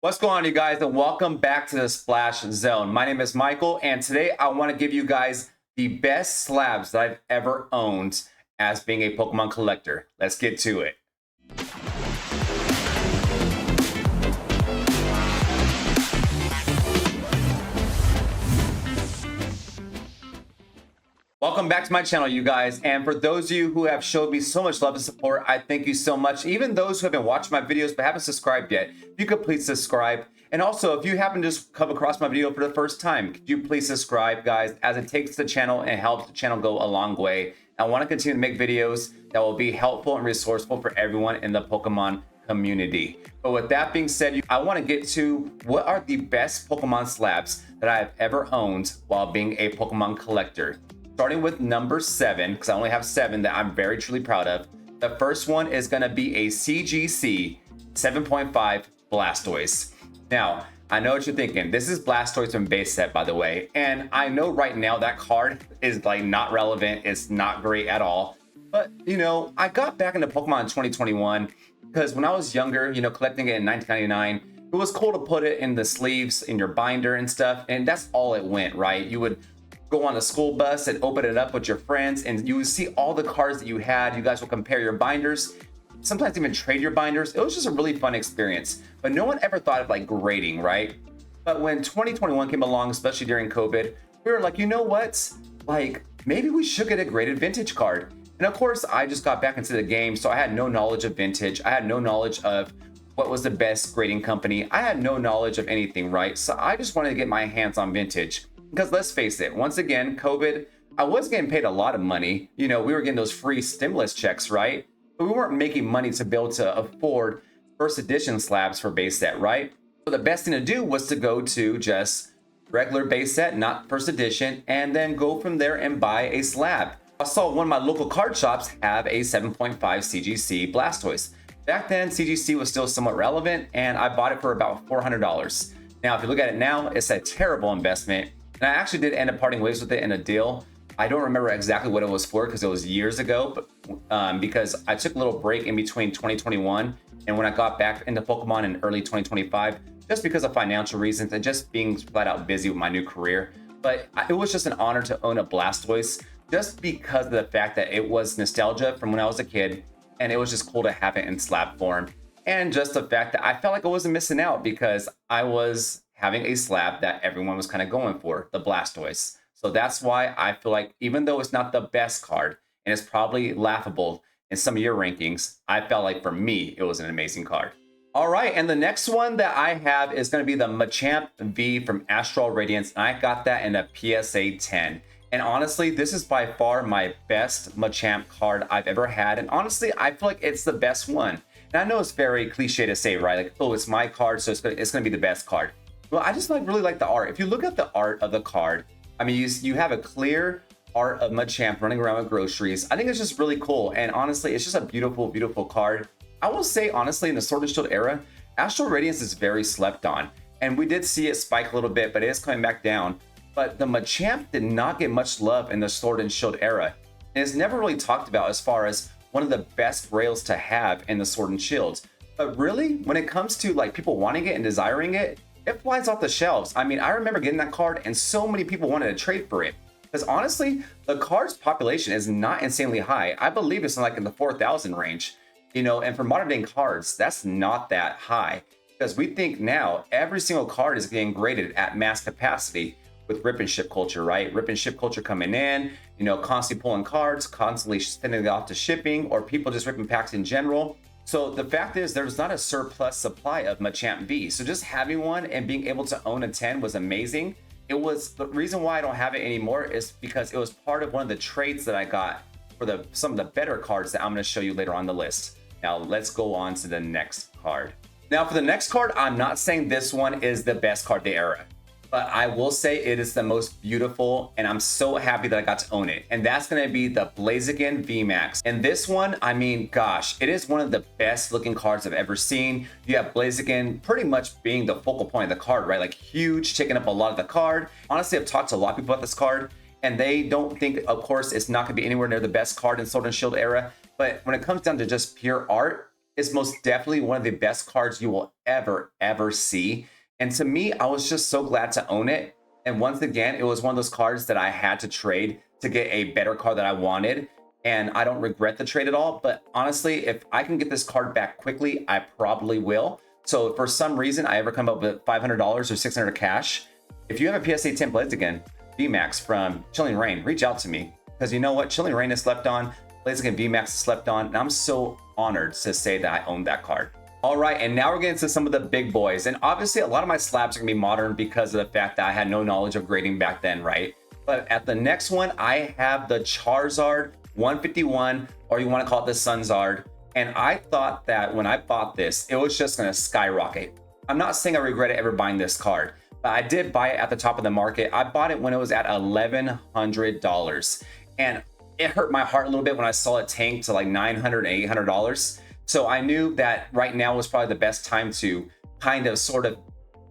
What's going on, you guys, and welcome back to the Splash Zone. My name is Michael, and today I want to give you guys the best slabs that I've ever owned as being a Pokemon collector. Let's get to it. Welcome back to my channel, you guys, and for those of you who have showed me so much love and support, I thank you so much. Even those who have been watching my videos but haven't subscribed yet, if you could please subscribe. And also, if you happen to just come across my video for the first time, could you please subscribe, guys, as it takes the channel and helps the channel go a long way. I want to continue to make videos that will be helpful and resourceful for everyone in the Pokemon community. But with that being said, I want to get to what are the best Pokemon slabs that I've ever owned while being a Pokemon collector. Starting with number 7, because I only have 7 that I'm very truly proud of. The first one is going to be a CGC 7.5 Blastoise. Now, I know what you're thinking. This is Blastoise from base set, by the way. And I know right now that card is like not relevant. It's not great at all. But, you know, I got back into Pokemon in 2021 because when I was younger, you know, collecting it in 1999, it was cool to put it in the sleeves, in your binder and stuff. And that's all it went, right? You would go on a school bus and open it up with your friends, and you would see all the cards that you had. You guys will compare your binders, sometimes even trade your binders. It was just a really fun experience, but no one ever thought of like grading, right? But when 2021 came along, especially during COVID, we were like, you know what? Like, maybe we should get a graded vintage card. And of course, I just got back into the game, so I had no knowledge of vintage. I had no knowledge of what was the best grading company. I had no knowledge of anything, right? So I just wanted to get my hands on vintage. Because let's face it, once again, COVID, I was getting paid a lot of money. You know, we were getting those free stimulus checks, right? But we weren't making money to be able to afford first edition slabs for base set, right? So the best thing to do was to go to just regular base set, not first edition, and then go from there and buy a slab. I saw one of my local card shops have a 7.5 CGC Blastoise. Back then, CGC was still somewhat relevant, and I bought it for about $400. Now, if you look at it now, it's a terrible investment. And I actually did end up parting ways with it in a deal. I don't remember exactly what it was for because it was years ago, but because I took a little break in between 2021 and when I got back into Pokemon in early 2025, just because of financial reasons and just being flat out busy with my new career. But it was just an honor to own a Blastoise just because of the fact that it was nostalgia from when I was a kid, and it was just cool to have it in slab form. And just the fact that I felt like I wasn't missing out because I was having a slab that everyone was kind of going for, the Blastoise. So that's why I feel like even though it's not the best card, and it's probably laughable in some of your rankings, I felt like for me, it was an amazing card. All right, and the next one that I have is going to be the Machamp V from Astral Radiance. And I got that in a PSA 10. And honestly, this is by far my best Machamp card I've ever had. And honestly, I feel like it's the best one. And I know it's very cliche to say, right? Like, oh, it's my card, so it's going to be the best card. Well, I just really like the art. If you look at the art of the card, I mean, you have a clear art of Machamp running around with groceries. I think it's just really cool. And honestly, it's just a beautiful, beautiful card. I will say, honestly, in the Sword and Shield era, Astral Radiance is very slept on. And we did see it spike a little bit, but it is coming back down. But the Machamp did not get much love in the Sword and Shield era. And it's never really talked about as far as one of the best rails to have in the Sword and Shield. But really, when it comes to like people wanting it and desiring it, it flies off the shelves. I mean, I remember getting that card and so many people wanted to trade for it. Because honestly, the card's population is not insanely high. I believe it's in the 4,000 range. You know, and for modern day cards, that's not that high. Because we think now every single card is getting graded at mass capacity with rip and ship culture, right? Rip and ship culture coming in, you know, constantly pulling cards, constantly sending it off to shipping, or people just ripping packs in general. So the fact is there's not a surplus supply of Machamp V. So just having one and being able to own a 10 was amazing. It was the reason why I don't have it anymore is because it was part of one of the trades that I got for some of the better cards that I'm going to show you later on the list. Now let's go on to the next card. Now for the next card, I'm not saying this one is the best card of the era, but I will say it is the most beautiful, and I'm so happy that I got to own it. And that's going to be the Blaziken VMAX. And this one, I mean, gosh, it is one of the best looking cards I've ever seen. You have Blaziken pretty much being the focal point of the card, right? Like huge, taking up a lot of the card. Honestly, I've talked to a lot of people about this card, and they don't think, of course, it's not going to be anywhere near the best card in Sword and Shield era. But when it comes down to just pure art, is most definitely one of the best cards you will ever see. And to me, I was just so glad to own it. And once again, it was one of those cards that I had to trade to get a better card that I wanted. And I don't regret the trade at all. But honestly, if I can get this card back quickly, I probably will. So if for some reason I ever come up with $500 or $600 cash, if you have a PSA 10 Blaziken VMAX from Chilling Reign, reach out to me. Because you know what? Chilling Reign is slept on, Blaziken VMAX is slept on, and I'm so honored to say that I own that card. All right, and now we're getting to some of the big boys. And obviously, a lot of my slabs are gonna be modern because of the fact that I had no knowledge of grading back then, right? But at the next one, I have the Charizard 151, or you wanna call it the Sunzard. And I thought that when I bought this, it was just gonna skyrocket. I'm not saying I regretted ever buying this card, but I did buy it at the top of the market. I bought it when it was at $1,100. And it hurt my heart a little bit when I saw it tank to like $900 and $800. So I knew that right now was probably the best time to kind of sort of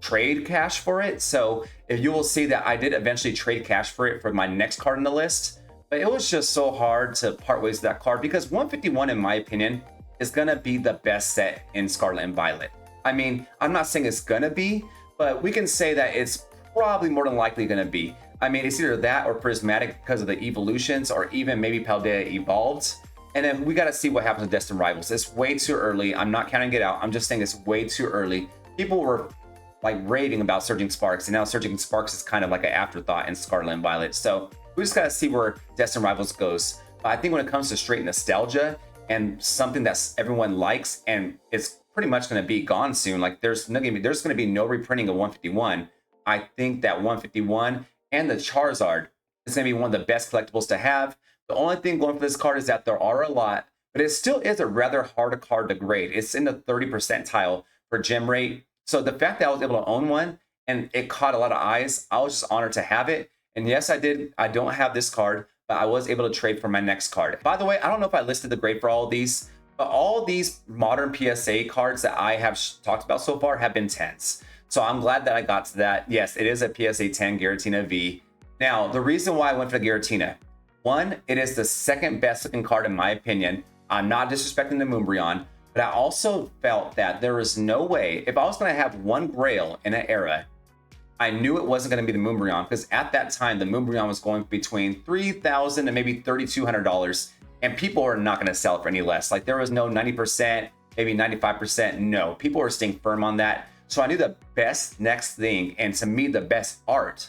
trade cash for it. So if you will see that I did eventually trade cash for it for my next card in the list, but it was just so hard to part ways with that card because 151, in my opinion, is gonna be the best set in Scarlet and Violet. I mean, I'm not saying it's gonna be, but we can say that it's probably more than likely gonna be. I mean, it's either that or Prismatic because of the evolutions, or even maybe Paldea Evolved. And then we got to see what happens with Destined Rivals. It's way too early. I'm not counting it out. I'm just saying it's way too early. People were like raving about Surging Sparks, and now Surging Sparks is kind of like an afterthought in Scarlet and Violet. So we just got to see where Destined Rivals goes. But I think when it comes to straight nostalgia and something that everyone likes, and it's pretty much going to be gone soon. Like there's going to be no reprinting of 151. I think that 151 and the Charizard is going to be one of the best collectibles to have. The only thing going for this card is that there are a lot, but it still is a rather hard card to grade. It's in the 30 percentile for gem rate. So the fact that I was able to own one and it caught a lot of eyes, I was just honored to have it. And yes, I did. I don't have this card, but I was able to trade for my next card. By the way, I don't know if I listed the grade for all of these, but all these modern PSA cards that I have talked about so far have been 10s. So I'm glad that I got to that. Yes, it is a PSA 10 Giratina V. Now, the reason why I went for the Giratina, one, it is the second best looking card in my opinion. I'm not disrespecting the Moonbreon, but I also felt that there was no way, if I was going to have one Grail in an era, I knew it wasn't going to be the Moonbreon, because at that time, the Moonbreon was going between $3,000 and maybe $3,200, and people are not going to sell it for any less. Like there was no 90%, maybe 95%. No, people were staying firm on that. So I knew the best next thing, and to me, the best art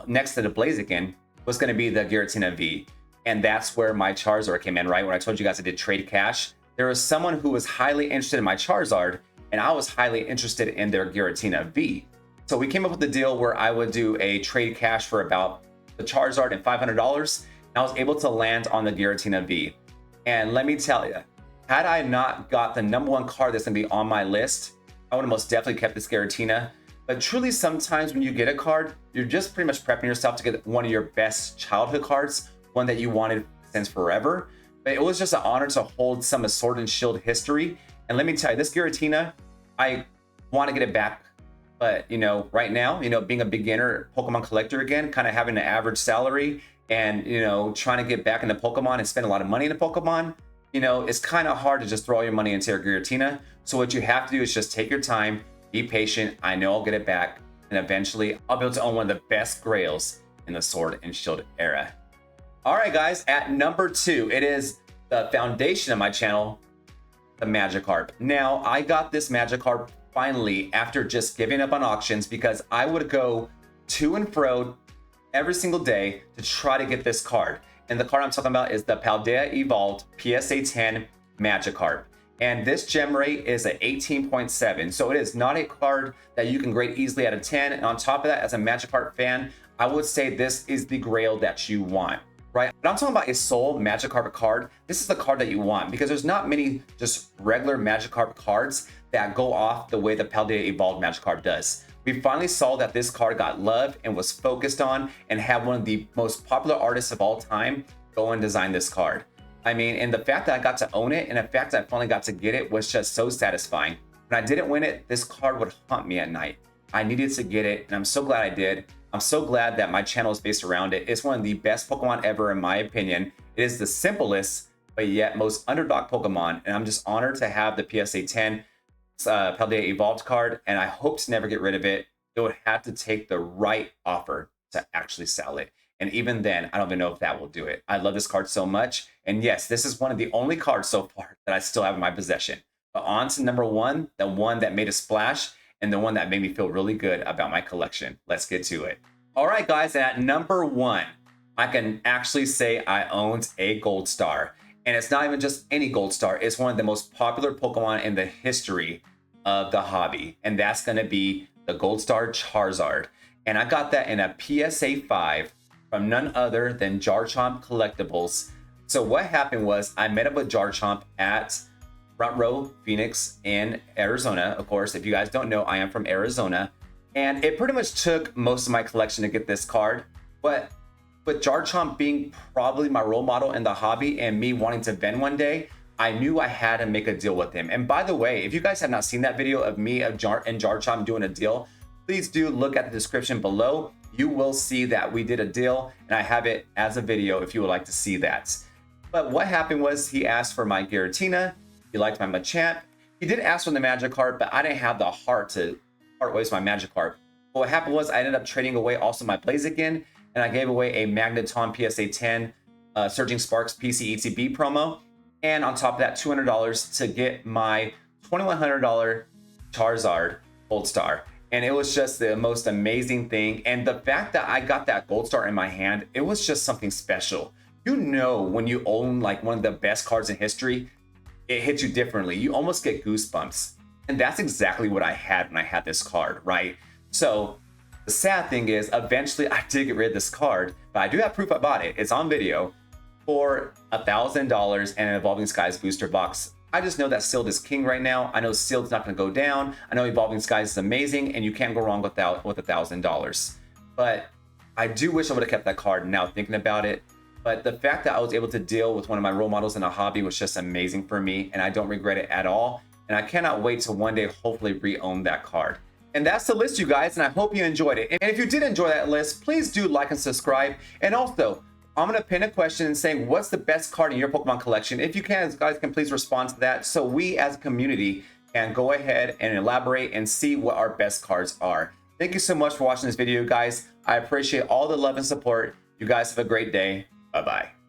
next to the Blaziken was going to be the Giratina V. And that's where my Charizard came in, right? When I told you guys I did trade cash, there was someone who was highly interested in my Charizard, and I was highly interested in their Giratina V. So we came up with a deal where I would do a trade cash for about the Charizard and $500. And I was able to land on the Giratina V. And let me tell you, had I not got the #1 card that's going to be on my list, I would have most definitely kept this Giratina. But truly, sometimes when you get a card, you're just pretty much prepping yourself to get one of your best childhood cards, one that you wanted since forever. But it was just an honor to hold some of Sword and Shield history. And let me tell you, this Giratina, I want to get it back. But, you know, right now, you know, being a beginner Pokemon collector again, kind of having an average salary and, you know, trying to get back into Pokemon and spend a lot of money into Pokemon, you know, it's kind of hard to just throw all your money into your Giratina. So what you have to do is just take your time, be patient. I know I'll get it back. And eventually I'll be able to own one of the best Grails in the Sword and Shield era. All right, guys, at #2, it is the foundation of my channel, the Magikarp. Now, I got this Magikarp finally after just giving up on auctions because I would go to and fro every single day to try to get this card. And the card I'm talking about is the Paldea Evolved PSA 10 Magikarp. And this gem rate is at 18.7. So it is not a card that you can grade easily out of 10. And on top of that, as a Magikarp fan, I would say this is the Grail that you want, right? But I'm talking about a Soul Magikarp card. This is the card that you want because there's not many just regular Magikarp cards that go off the way the Paldea Evolved Magikarp does. We finally saw that this card got love and was focused on and had one of the most popular artists of all time go and design this card. I mean, and the fact that I got to own it and the fact that I finally got to get it was just so satisfying. When I didn't win it, this card would haunt me at night. I needed to get it, and I'm so glad I did. I'm so glad that my channel is based around it. It's one of the best Pokemon ever, in my opinion. It is the simplest, but yet most underdog Pokemon. And I'm just honored to have the PSA 10 Paldea Evolved card, and I hope to never get rid of it. It would have to take the right offer to actually sell it. And even then, I don't even know if that will do it. I love this card so much. And yes, this is one of the only cards so far that I still have in my possession. But on to number one, the one that made a splash and the one that made me feel really good about my collection. Let's get to it. All right, guys, at number one, I can actually say I owned a Gold Star. And it's not even just any Gold Star. It's one of the most popular Pokemon in the history of the hobby. And that's going to be the Gold Star Charizard. And I got that in a PSA 5 from none other than Jarchomp Collectibles. So what happened was I met up with Jarchomp at Front Row Phoenix in Arizona. Of course, if you guys don't know, I am from Arizona. And it pretty much took most of my collection to get this card. But with Jarchomp being probably my role model in the hobby and me wanting to vend one day, I knew I had to make a deal with him. And by the way, if you guys have not seen that video of me and Jarchomp doing a deal, please do look at the description below. You will see that we did a deal, and I have it as a video if you would like to see that. But what happened was he asked for my Giratina, he liked my Machamp, he did ask for the Magikarp, but I didn't have the heart to part ways with my Magikarp. But what happened was I ended up trading away also my Blaziken, and I gave away a Magneton PSA 10 Surging Sparks PC ETB promo, and on top of that, $200 to get my $2,100 Charizard Gold Star. And it was just the most amazing thing. And the fact that I got that Gold Star in my hand, it was just something special. You know, when you own like one of the best cards in history, it hits you differently. You almost get goosebumps. And that's exactly what I had when I had this card, right? So the sad thing is eventually I did get rid of this card, but I do have proof I bought it. It's on video for $1,000 and an Evolving Skies booster box. I just know that Sealed is king right now. I know Sealed's not going to go down. I know Evolving Skies is amazing, and you can't go wrong with $1,000. But I do wish I would have kept that card now thinking about it. But the fact that I was able to deal with one of my role models in a hobby was just amazing for me, and I don't regret it at all. And I cannot wait to one day hopefully re-own that card. And that's the list, you guys, and I hope you enjoyed it. And if you did enjoy that list, please do like and subscribe. And also, I'm going to pin a question saying, what's the best card in your Pokemon collection? If you can, guys can please respond to that so we as a community can go ahead and elaborate and see what our best cards are. Thank you so much for watching this video, guys. I appreciate all the love and support. You guys have a great day. Bye-bye.